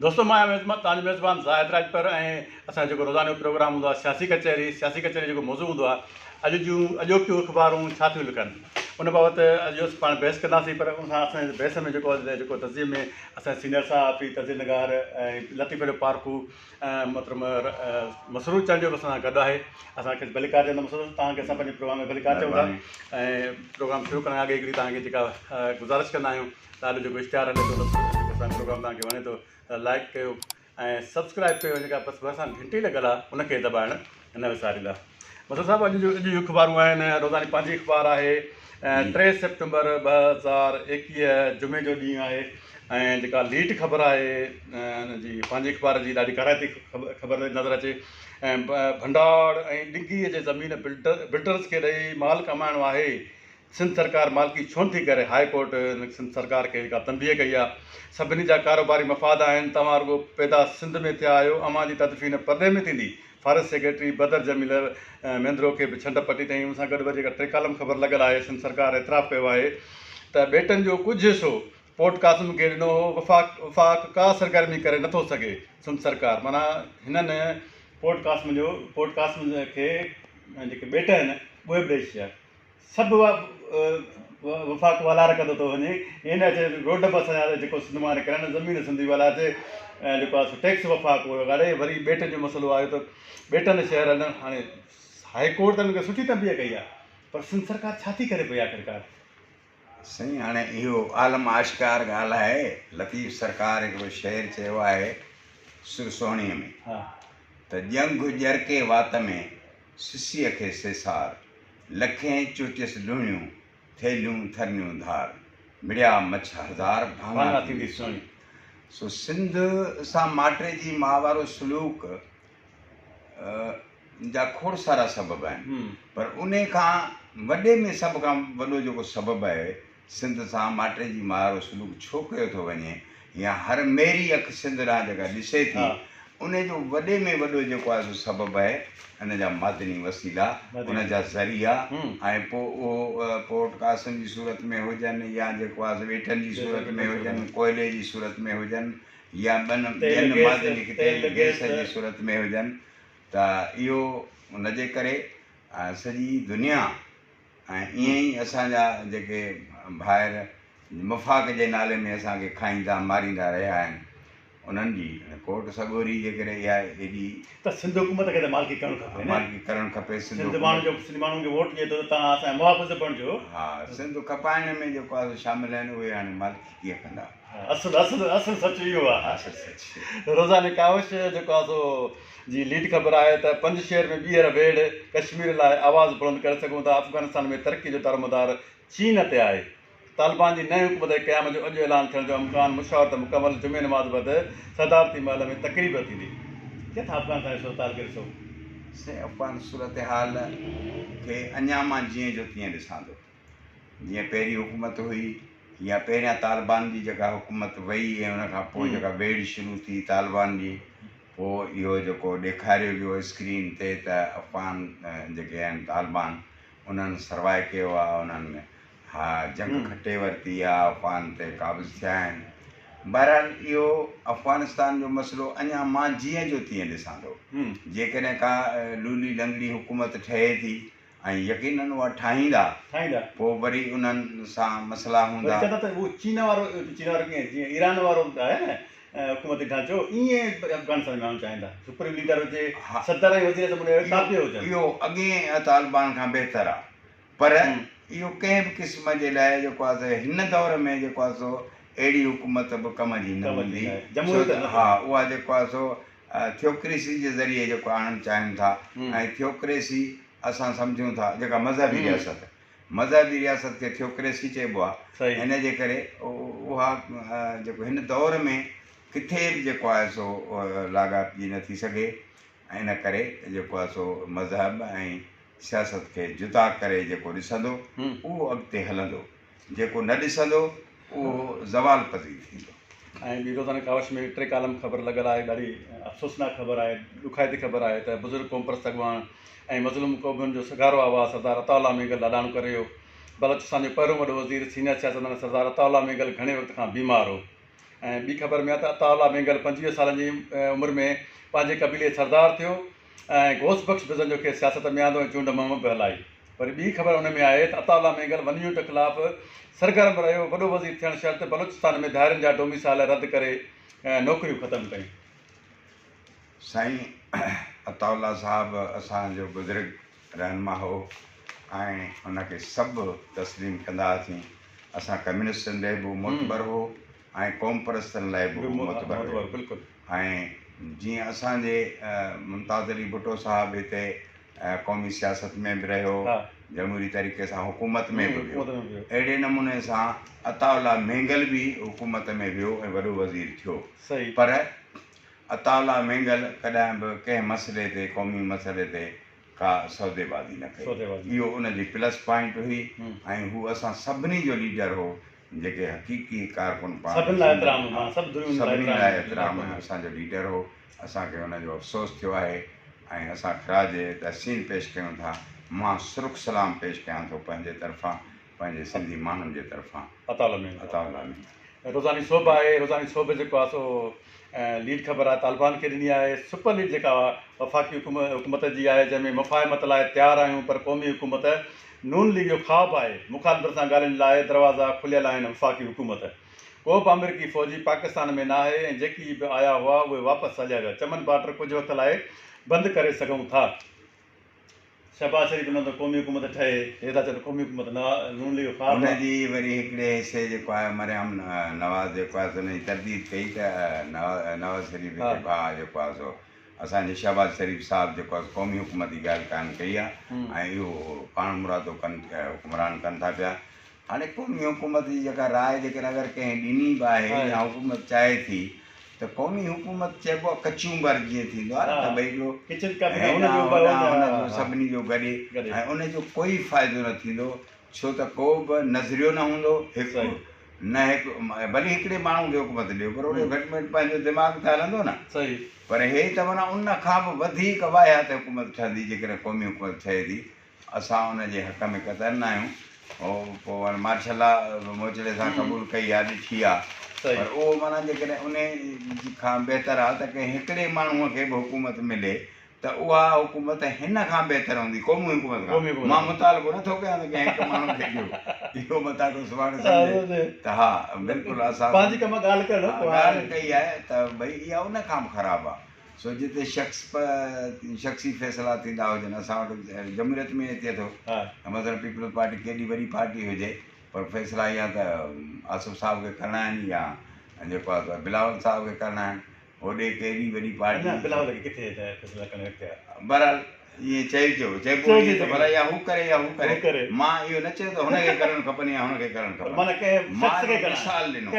दोस्तों मैं तव्हांजो मेज़बान ज़ाहिद राजपर असां जेको रोज़ानो प्रोग्राम हूंदो आहे सियासी कचहरी जेको मौज़ू हूंदो आहे अॼु जूं अॼोकियूं अख़बारूं छा थियूं लिखनि उन बाबति अॼु पाण बहस कंदासीं। पर उन सां असांजे बहस में जेको तज़ीम में असांजे सीनियर साहब तज़ीम नगार ऐं लतीफ़ पारखू मतिलबु मसरूर चंद जो बि असां गॾु आहे। असांखे भलीकार चवंदा मसरूर तव्हांखे असां पंहिंजे प्रोग्राम में भलीकार चऊं था ऐं प्रोग्राम शुरू करण अॻे हिकिड़ी तव्हांखे जेका गुज़ारिश कंदा आहियूं त हाल जेको इश्तिहार हले थो असांजो प्रोग्राम तव्हांखे वणे थो त लाइक कयो ऐं सब्सक्राइब कयो। जेका बसि भरिसां घंटी लॻल आहे उनखे दॿाइणु न विसारींदा। मसरूर साहिबु अॼु जूं अख़बारूं आहिनि रोज़ानी पंहिंजी अख़बार आहे 3 सेप्टेम्बर 2021 जुमे जो ॾींहुं आहे ऐं जेका लीड ख़बर आहे जी पंहिंजी अख़बार जी ॾाढी कराइती ख़बर नज़र अचे ऐं भंडार ऐं डिघीअ जे ज़मीन बिल्डर्स खे ॾेई माल कमाइणो आहे। सिंध सरकार मालिकी छो थी करे हाई कोर्ट सिंध सरकार खे जेका तंबीह कई आहे। सभिनी जा कारोबारी मफ़ाद आहिनि। तव्हां रुॻो पैदा सिंध में थिया आहियो। अमां जी तदफ़ीन परदे में थींदी। फॉरेस्ट सेक्रेटरी बदर जमील मेंद्रो खे बि छंड पटी अथई। उन सां गॾु जेका 3 कालम ख़बर लॻल आहे सिंध सरकार एतिराफ़ कयो आहे त बेटनि जो कुझु हिसो पोर्ट कासिम खे ॾिनो हो। वफ़ाक़ का सरगर्मी करे नथो सघे सिंध सरकार। माना हिननि पोर्ट कासिम खे जेके बेट आहिनि उहे बि ॾेई छॾिया। सभु वफ़ाक़ वालार कंदो थो वञे। इन अचे रोड बि असांजा जेको सिंध मां निकिरनि ज़मीन सिंधी वाला अचे ऐं जेको आहे टैक्स वफ़ाक़ ॻाल्हाए वरी बेटनि जो मसइलो आयो त बेटनि शहर हलनि। हाणे हाई कोर्ट त हुनखे सुठी तंबीह कई आहे पर सिंध सरकार छा थी करे पई आख़िरकार? साईं हाणे इहो आलम आश्कार ॻाल्हि आहे। लतीफ़ सरकार हिकिड़ो शेर चयो आहे सुरसोणीअ में त जंग जरके वात में सिसीअ खे सेसार लखें चुटियस लुणियूं थेलियूं थरनियूं धार मिड़िया मछ हज़ार भांगा थींदी सुणी। सो सिंध सां माटे जी मां वारो सलूक जा खोड़ सारा सबब आहिनि पर उन खां वॾे में सभ खां वॾो जेको सबबु आहे सिंध सां माटे जी मां वारो सलूक छो कयो थो वञे या हर मेरी अखि सिंध ॾांहुं जेका ॾिसे थी उन जो वॾे में वॾो जेको आहे सो सबबु आहे इन जा मादनी वसीला उन जा ज़रिया ऐं पोइ उहो पोर्ट कासिम जी सूरत में हुजनि या जेको आहे वेठनि जी सूरत में हुजनि कोयले जी सूरत में हुजनि या ॿियनि मादनी तेल गैस जी सूरत में हुजनि त इहो उनजे करे सॼी दुनिया ऐं ईअं ई असांजा जेके ॿाहिरि मफ़ाक़ जे नाले में असांखे खाईंदा मारींदा रहिया आहिनि उन्हनि जी कोर्ट सॻोरी जे करे इहा एॾी त सिंध हुकूमत खे त मालिकी करणु खपे। मालिकी करणु खपे। सिंध माण्हुनि खे वोट ॾिए थो त तव्हां असांजा मुहाफ़िज़ बणिजो। हा सिंध खपाइण में जेको आहे शामिल आहिनि उहे हाणे मालिकी कीअं कंदा? असुल सच इहो आहे। रोज़ाने कावश जेको आहे सो जी लीड ख़बर आहे त 5 शहर में ॿीहर भेड़ कश्मीर लाइ आवाज़ु बुलंद करे सघूं था। अफ़गानिस्तान में तरक़ी जो दारोमदार चीन ते आहे। तालिबान जी नई हुकूमत क़याम जो अॼु ऐलान थियण जो इम्कान मुशावरत मुकमल जुमे नमाज़ बैदि सदारती महल में तक़रीब थींदी। किथां अफ़गानिस्तान जो सूरत खे ॾिसो से अफ़गान सूरत हाल खे अञा मां जीअं जो तीअं ॾिसां थो। जीअं पहिरीं हुकूमत हुई या पहिरियां तालिबान जी जेका हुकूमत वई ऐं उन खां पोइ जेका बेड़ शुरू थी तालिबान जी पोइ इहो जेको ॾेखारियो वियो स्क्रीन ते त अफ़गान जेके आहिनि तालिबान उन्हनि सर्वाइव कयो आहे। उन्हनि हा जंग खटे वरिती आहे अफ़गान ते क़ाबिज़ थिया आहिनि। बहरहाल इहो अफ़गानिस्तान जो मसइलो अञा मां जीअं जो तीअं ॾिसां थो। जेकॾहिं का लूली लंगड़ी हुकूमत ठहे थी ऐं यकीनन उहा ठाहींदा पोइ वरी उन्हनि सां मसइला हूंदा। चीन वारो कीअं जीअं ईरान वारो आहे न हुकूमती ढांचो ईअं अफ़गानिस्तान में माण्हू चाहींदा सुप्रीम लीडर हुजे सदर ऐं वज़ीर हुजनि। इहो अॻे तालिबान खां बहितर आहे पर इहो कंहिं बि क़िस्म जे लाइ जेको आहे हिन दौर में जेको आहे सो अहिड़ी हुकूमत बि कम जी न हूंदी। हा उहा जेको आहे सो थियोक्रेसी जे ज़रिए जेको आणणु चाहिनि था ऐं थियोक्रेसी असां सम्झूं था जेका मज़हबी रियासत खे थियोक्रेसी चइबो आहे। हिन जे करे उहा जेको हिन दौर में किथे बि जेको आहे सो लाॻापिजी न थी सघे। इन करे जेको आहे सो मज़हब ऐं सियासत खे जुदा करे जेको ॾिसंदो उहो अॻिते हलंदो। जेको न ॾिसंदो उहो ज़वाल पज़ीर थींदो। ऐं ॿी रोज़ाना कावश में 3 कालम ख़बर लॻल आहे। ॾाढी अफ़सोसनाक ख़बर आहे ॾुखाइती ख़बर आहे त बुज़ुर्ग क़ौम परस्त अॻवान ऐं मज़लूम क़ौमुनि जो सगारो आवाज़ सरदार अताउल्ला मेगल लाॾाणो करे बलोचिस्तान जो पहिरियों वॾो वज़ीर सीनियर सियासतदान सरदार अताउल्ला मेगल घणे वक़्त खां बीमार हो ऐं ॿी ख़बर में आहे त अताउल्ला मेंगल 25 सालनि जी उमिरि में पंहिंजे क़बीले सरदार थियो ऐं घोष बख़्श बिज़ंजो खे सियासत में आंदो ऐं चूंड मुहिम बि हलाई। पर ॿी ख़बर हुन में आहे त अताउल्ला मेंगल वञूट ख़िलाफ़ु सरगर्म रहियो, वॾो वज़ीर थियणु शर्त बलूचिस्तान में धारियुनि जा डोमिसाइल रद्द करे नौकरियूं ख़तमु कयूं। साईं अताउल्ला साहिबु असांजो बुज़ुर्ग रहनुमा हो ऐं हुनखे सभु तस्लीम कंदा हुआसीं। असां कम्युनिस्टनि लाइ बि मोतबर हो ऐं क़ौम परस्तनि लाइ बि मोतबर हो। बिल्कुलु। ऐं जीअं असांजे मुमताज़ अली भुट्टो साहिबु हिते क़ौमी सियासत में बि रहियो, जमहूरी तरीक़े सां हुकूमत में बि वियो, अहिड़े नमूने सां अताउल्ला मेंगल बि हुकूमत में वियो ऐं वॾो वज़ीर थियो। सही। पर अताउल्ला मेंगल कॾहिं बि कंहिं मसइले ते, क़ौमी मसइले ते का सौदेबाज़ी न कई। इहो उनजी प्लस पॉइंट हुई ऐं हू असां सभिनी जो लीडर हो, जेके हक़ीक़ी कारकुन सभिनी लाइ एतिराम असांजो लीडर हो। असांखे हुनजो अफ़सोस थियो आहे ऐं असां ख़राज तहसीन पेश कयूं था। मां सुरुख सलाम पेश कयां थो पंहिंजे तरफ़ां, पंहिंजे सिंधी माण्हुनि जे तरफ़ां अताउल्ला में। रोज़ानी सोभ आहे, रोज़ानी सोभ जेको आहे सो लीड ख़बर आहे तालिबान खे ॾिनी आहे। सुपर लीड जेका वफ़ाक़ी हुकूमत जी आहे, जंहिंमें मुफ़ाहिमत लाइ तयारु आहियूं, पर क़ौमी हुकूमत नून लीग जो ख़्वाबु आहे। मुखालिफ़त सां ॻाल्हियुनि लाइ दरवाज़ा खुलियल आहिनि। वफ़ाक़ी हुकूमत को बि अमरीकी फ़ौजी पाकिस्तान में न आहे ऐं जेकी बि आया हुआ उहे वापसि हलिया विया। चमन बॉर्डर कुझु वक़्त लाइ बंदि करे सघूं था। शहबाज़ शरीफ़ न त क़ौमी हुकूमत ठहे, हे था चवनि क़ौमी हुकूमत नून लीग जो ख़्वाबु। हुनजी वरी हिकिड़े हिसे जेको आहे मरियम नवाज़ जेको आहे हुनजी तरदीद कई त नवाज़ शरीफ़ जेको आहे जेको आहे सो असांजे शहबाज़ शरीफ़ साहिबु जेको आहे क़ौमी हुकूमत जी ॻाल्हि कान कई आहे ऐं इहो पाण मुरादो कनि हुकुमरान कनि था पिया। हाणे क़ौमी हुकूमत जी जेका राय जेकॾहिं अगरि कंहिं ॾिनी बि आहे या हुकूमत चाहे थी त क़ौमी हुकूमत चइबो आहे कचूंबर जीअं थींदो आहे न, भई हिकिड़ो सभिनी जो गॾे ऐं उनजो कोई फ़ाइदो न थींदो, छो त को बि नज़रियो न हूंदो हिकु न हिकु, भले हिकिड़े माण्हू खे हुकूमत ॾियो पर उन घटि में घटि पंहिंजो दिमाग़ त हलंदो न। सही। पर हे त माना उन खां बि वधीक वाहियात हुकूमत ठहंदी जेकॾहिं क़ौमी हुकूमत ठहे थी। असां उनजे हक़ में क़तरु न आहियूं। उहो पोइ वरी मार्शल मोचड़े सां क़बूल कई आहे, ॾिठी आहे, पर उहो माना जेकॾहिं उन खां बहितर आहे त कंहिं हिकिड़े माण्हूअ खे बि हुकूमत मिले त उहा हुकूमत हिन खां बहितर हूंदी क़ौमी हुकूमत खां। मां मुतालबो नथो कयां त कंहिं हिकु माण्हू खे ॾियो, इहो मथां को सुभाणे सम्झे त हा बिल्कुलु असां ॻाल्हि कई आहे त भई इहा उन खां बि ख़राबु आहे। सो जिते शख़्सी फ़ैसिला थींदा हुजनि, असां वटि जमहूरियत में थिए थो मतिलबु पीपल्स पार्टी केॾी वॾी पार्टी हुजे पर फ़ैसिला इहा त आसिफ़ साहिब खे करिणा आहिनि या जेको आहे बिलावल साहिब खे करिणा आहिनि। होॾे केॾी वॾी पार्टी बहरहाल ईअं चइजो चइबो भला या हू करे या हू करे। मां इहो न चयो त हुनखे करणु खपनि या हुनखे करणु खपनि। मिसाल ॾिनो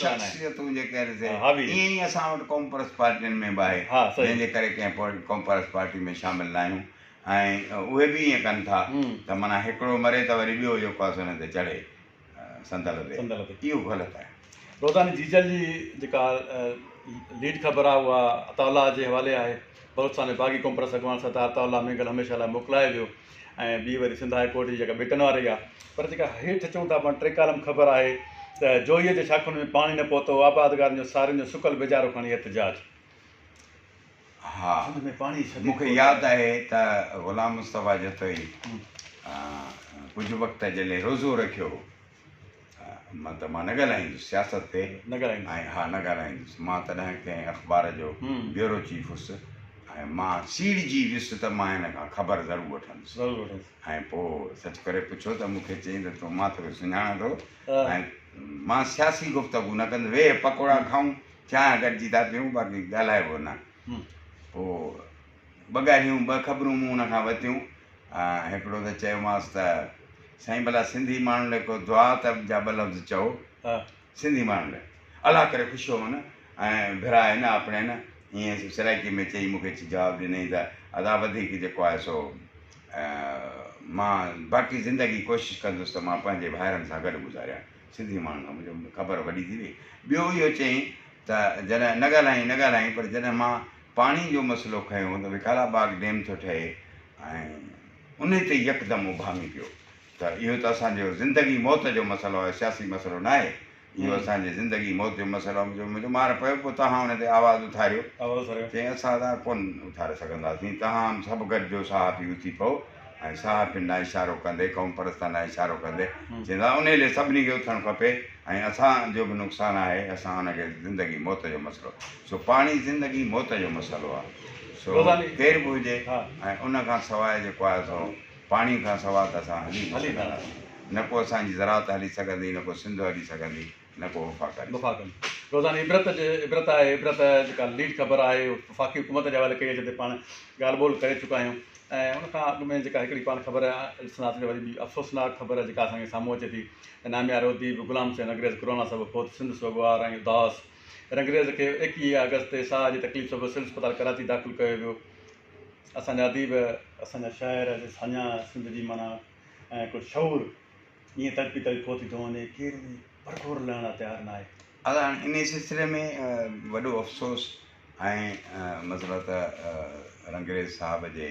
शख़्सियतूं जेके आहिनि ईअं ई असां वटि क़ौम परस्त पार्टियुनि में बि आहे, जंहिंजे करे कंहिं क़ौम परस्त पार्टी में शामिलु न आहियूं ऐं उहे बि ईअं कनि था त माना हिकिड़ो मरे त वरी ॿियो जेको आहे हुन ते चढ़े संदल ते, इहो ग़लति आहे। रोज़ानी जीजल जी जेका लीड ख़बर आहे उहा अताउल्ला जे हवाले आहे। बलूचिस्तान में बाग़ी क़ौम परस्त अॻवान सरदार अताउल्ला मेंगल हमेशह लाइ मोकिलाए वियो ऐं ॿी वरी सिंध हाई कोर्ट जी जेका बिटन वारी आहे। पर जेका हेठि चऊं था पाण टे कालम ख़बर आहे त जोईअ जे शाखुनि में पाणी न पहुतो, आबादगारनि जो सारियुनि जो सुकल बेजारो खणी एहतिजाज। हा, मूंखे यादि आहे त ग़ुलाम मुस्तफ़ा जतोई कुझु वक़्त जे लाइ रोज़ो रखियो। मां न ॻाल्हाईंदुसि सियासत ते, हा न ॻाल्हाईंदुसि। मां तॾहिं कंहिं अख़बार जो ब्यूरो चीफ हुउसि ऐं मां सीड़जी वियुसि त मां हिन खां ख़बर ज़रूरु वठंदुसि। ऐं पोइ सच करे पुछो त मूंखे चई त तूं मां तोखे सुञाणां थो ऐं मां सियासी गुफ़्तगू न कंदुसि, वेह पकोड़ा खाऊं, चांहि गॾिजी था पियूं, बाक़ी ॻाल्हाइबो न। पोइ ॿ ॻाल्हियूं ॿ ख़बरूं मूं हुन खां वरितियूं। हिकिड़ो त चयोमांसि त साईं भला सिंधी माण्हुनि लाइ को दुआ त जा ॿ लफ़्ज़ चओ सिंधी माण्हुनि लाइ, अलाह करे ख़ुशि हो मन ऐं भिराए न अपने न, ईअं सराइकी में चई मूंखे जवाबु ॾिनई त अदा वधीक जेको आहे सो मां बाक़ी ज़िंदगी कोशिशि कंदुसि त मां पंहिंजे भाइरनि सां गॾु गुज़ारियां, सिंधी माण्हुनि सां मुंहिंजो ख़बर वॾी थी वई। ॿियो इहो चई त जॾहिं न ॻाल्हाईं पर जॾहिं मां पाणी जो मसइलो खयों त विकालाबाग डैम थो ठहे ऐं उन ते यकदमि उभामी पियो त इहो त असांजो ज़िंदगी मौत जो मसइलो आहे, सियासी मसइलो न आहे। इहो असांजे ज़िंदगी मौत जो मसइलो आहे। मुंहिंजो मार पियो पोइ तव्हां हुन ते आवाज़ु उथारियो चई असां त कोन उथारे सघंदासीं, तव्हां सभु गॾिजो साह पी उथी पओ ऐं साह पिन ॾांहुं इशारो कंदे क़ौम परस्तनि ॾांहुं इशारो कंदे चवंदा उन लाइ सभिनी खे उथणु खपे ऐं असांजो बि नुक़सानु आहे, असां हुनखे ज़िंदगी मौत जो मसइलो सो पाणी ज़िंदगी मौत जो मसइलो आहे। सो केर बि हुजे ऐं उन खां सवाइ जेको आहे सो पाणी खां सवाइ त असां हली न को असांजी ज़रात हली सघंदी, न को सिंध हली सघंदी, न को वफ़ाक़त। रोज़ानी इबरत आहे, इबरत जेका लीड ख़बर आहे वफ़ाक़ी हुकूमत जे हवाले कई, जिते पाण ॻाल्हि ॿोल करे चुका आहियूं ऐं उनखां अॻु में जेका हिकिड़ी पाण ख़बर आहे वरी ॿी अफ़सोसनाक ख़बर जेका असांखे साम्हूं अचे थी, नामिया रोदी गुलाम हुसैन अंग्रेज़ कोरोना सबबु फ़ौत सिंध सोगवार ऐं उदास अंग्रेज़ खे 21 अगस्त ते साह जी तकलीफ़ सबबु सिविल अस्पताल कराची दाख़िल कयो वियो। असांजा अदीब, असांजा शाइर, असांजा सिंध जी माना ऐं कुझु शऊर ईअं तड़पी तड़पी थो थी वञे, केरु परखोर लहण लाइ तयारु न आहे। हाणे इन सिलसिले में वॾो अफ़सोस ऐं मतिलबु त अंग्रेज़ साहब जे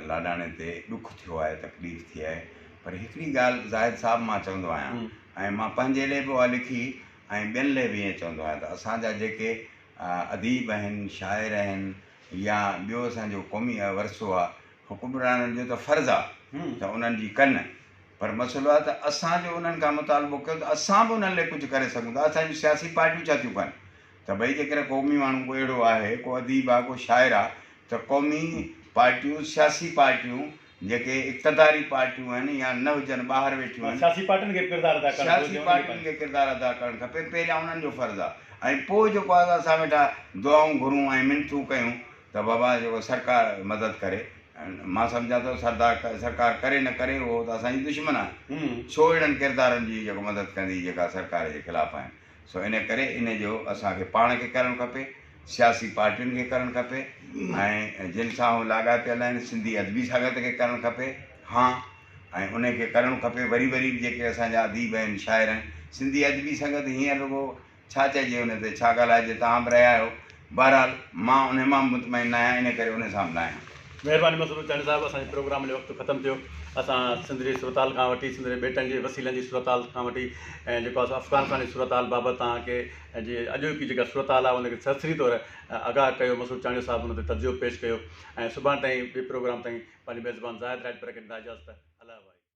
लाॾाणे ते ॾुखु थियो आहे, तकलीफ़ थी आहे, पर हिकिड़ी ॻाल्हि ज़ाहिद साहब मां चवंदो आहियां ऐं मां पंहिंजे लाइ बि उहा लिखी ऐं ॿियनि लाइ बि ईअं चवंदो आहियां त असांजा जेके अदीब आहिनि, शाइर आहिनि या ॿियो असांजो क़ौमी वरिसो आहे, हुकुमराननि जो त फ़र्ज़ु आहे त उन्हनि जी कनि, पर मसइलो आहे त असांजो उन्हनि खां मुतालबो कयो त असां बि उन्हनि लाइ कुझु करे सघूं था। असांजूं सियासी पार्टियूं छा थियूं कनि त भई जेकॾहिं क़ौमी माण्हू को अहिड़ो आहे, को अदीब आहे, को शाइर आहे, त क़ौमी पार्टियूं, सियासी पार्टियूं जेके इक़्तिदारी पार्टियूं आहिनि या न हुजनि ॿाहिरि वेठियूं आहिनि, सियासी पार्टियुनि खे किरदारु अदा करणु खपे। पहिरियां उन्हनि जो फ़र्ज़ु आहे ऐं पोइ जेको आहे असां वेठा दुआऊं घुरूं ऐं मिनतूं कयूं त बाबा जेको सरकार मदद करे। मां सम्झां थो सरकार करे न करे उहो त असांजी दुश्मन आहे, छो अहिड़नि किरदारनि जी जेको मदद कंदी जेका सरकार जे ख़िलाफ़ु आहिनि। सो इन करे इन जो असांखे पाण खे करणु खपे, सियासी पार्टियुनि खे करणु खपे ऐं जिन सां उहे लाॻापियल आहिनि सिंधी अदबी संगत खे करणु खपे। हा, ऐं उनखे करणु खपे वरी वरी जेके असांजा अदीब आहिनि, शाइर आहिनि, सिंधी अदबी संगत हीअं रुॻो छा चइजे हुन ते, छा ॻाल्हाइजे, तव्हां बि रहिया आहियो। बहरहाल मां उन मां मुतमइन न आहियां, इन करे उन सां बि न आहियां। महिरबानी मसरूर चांडी साहिबु, असांजे प्रोग्राम जो वक़्तु ख़तमु थियो। असां सिंध जी सूरत हाल खां वठी, सिंध जे ॿेटनि जे वसीलनि जी सूरत हाल खां वठी ऐं जेको आहे अफ़गानिस्तान जी सूरत हाल बाबति तव्हांखे जे अॼोकी जेका सूरत हाल आहे उनखे सरसरी तौरु आगाह कयो। मसरूर चांडी साहिबु हुन ते तजुर्बो पेश कयो ऐं सुभाणे ताईं ॿिए प्रोग्राम ताईं पंहिंजे मेज़बान ज़ाहिद राजपर खे इजाज़त।